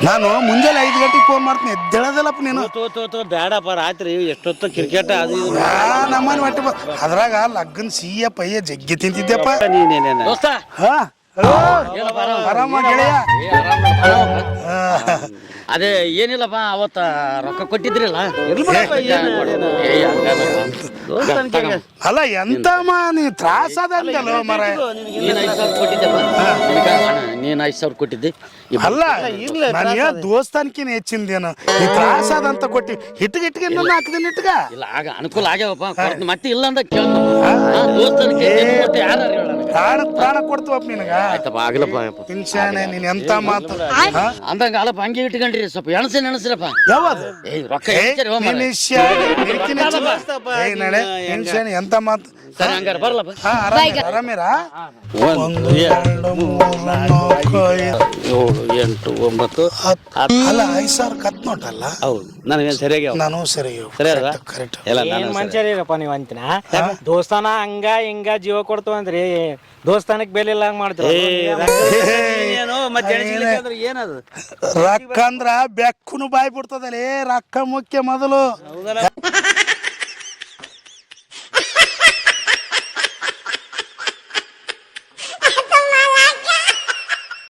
ನಾನು ಮುಂಜಾನೆ 5 ಗಂಟೆಗೆ ಫೋನ್ ಮಾಡ್ತೀನಿ ಎದ್ದೇಳದಲ್ಲಪ್ಪ ನೀನು. ಬೇಡಪ್ಪ ರಾತ್ರಿ ಎಷ್ಟೊತ್ತು ಕ್ರಿಕೆಟ್ ಅದು ನಮ್ಮನೆ ಹೊಟ್ಟೆ ಅದ್ರಾಗ ಲಗ್ನ ಸಿಹಿಯ ಪಯ್ಯ ಜಗ್ಗಿ ತಿಂತಿದ್ದೆಪ್ಪ. ದೋಸ್ತ ಹಾ ಆರಾಮ ಗೆಳೆಯ. ಅದೇ ಏನಿಲ್ಲಪ್ಪ ಅವತ್ತ ರೊಕ್ಕ ಕೊಟ್ಟಿದ್ರಲ್ಲ ಅಲ್ಲ ಎಂತಮ್ಮ ನೀ ತ್ರಾಸ ಅದಂತಲ್ಲ ಮರ. ನೀನ್ 5,000 ಕೊಟ್ಟಿದ್ದೆಪ್ಪ ನೀನ್ 5,000 ಕೊಟ್ಟಿದ್ದೆ. ಅಲ್ಲ ನನಗೆ ದೋಸ್ತಾನ್ಕಿನ ಹೆಚ್ಚಿಂದೇನು ನೀ ತ್ರಾಸ ಅದಂತ ಕೊಟ್ಟಿ ಹಿಟ್ಟಿಗೆ ಹಾಕಿದೀನಿ ಇಟ್ಗ ಇಲ್ಲ ಆಗ ಅನುಕೂಲ ಆಗ್ಯಾವಪ್ಪ ಮತ್ತೆ ಇಲ್ಲ ಅಂತ ಕೇಳ ದೋಸ್ತನಿಗೆ ಯಾರು ಪ್ರಾಣ ಕೊಡ್ತೀವಪ್ಪ ನಿನಗ. ಆಯ್ತಪ್ಪ ಆಗ್ಲಪ್ಪ ಇನ್ಶಾನೆ ನೀನ್ ಎಂತ ಮಾತು ಅಂದಂಗ ಅಲ್ಲಪ್ಪ ಹಂಗೆ ಇಟ್ಕೊಂಡ್ರಿ ಸ್ವಲ್ಪ ಎಣಸಿರಪ್ಪ ಯಾವುದು ರೊಕ್ಕ ಎಂತ ಮಾತು. ಸರಿ ಹಂಗಾರ ಬರ್ಲಪ್ಪ. ಆರಾಮಿರ 1 2 3 4 5 6 7 8 9 ಅಲ್ಲ 5,000 ಕತ್ ನೋಟಲ್ಲ. ಹೌದು ನನಗೇನು ಸರಿಯಾಗಿ ನಾನು ಸರಿ ಕರೆಕ್ಟ್ ಮನುಷ್ಯರಿರಪ್ಪ ನೀವು ಅಂತಿನ ದೋಸ್ತಾನ ಹಂಗ ಹಿಂಗ ಜೀವ ಕೊಡ್ತವಂದ್ರಿ ದೋಸ್ತಾನಕ್ ಬೆಲೆ ಇಲ್ಲ ಹಂಗ ಮಾಡ್ತೀವಿ. ಏನದು ರೊಕ್ಕ ಅಂದ್ರ ಬೆಕ್ಕುನು ಬಾಯ್ ಬಿಡ್ತದಲೇ ರೊಕ್ಕ ಮುಖ್ಯ ಮೊದಲು.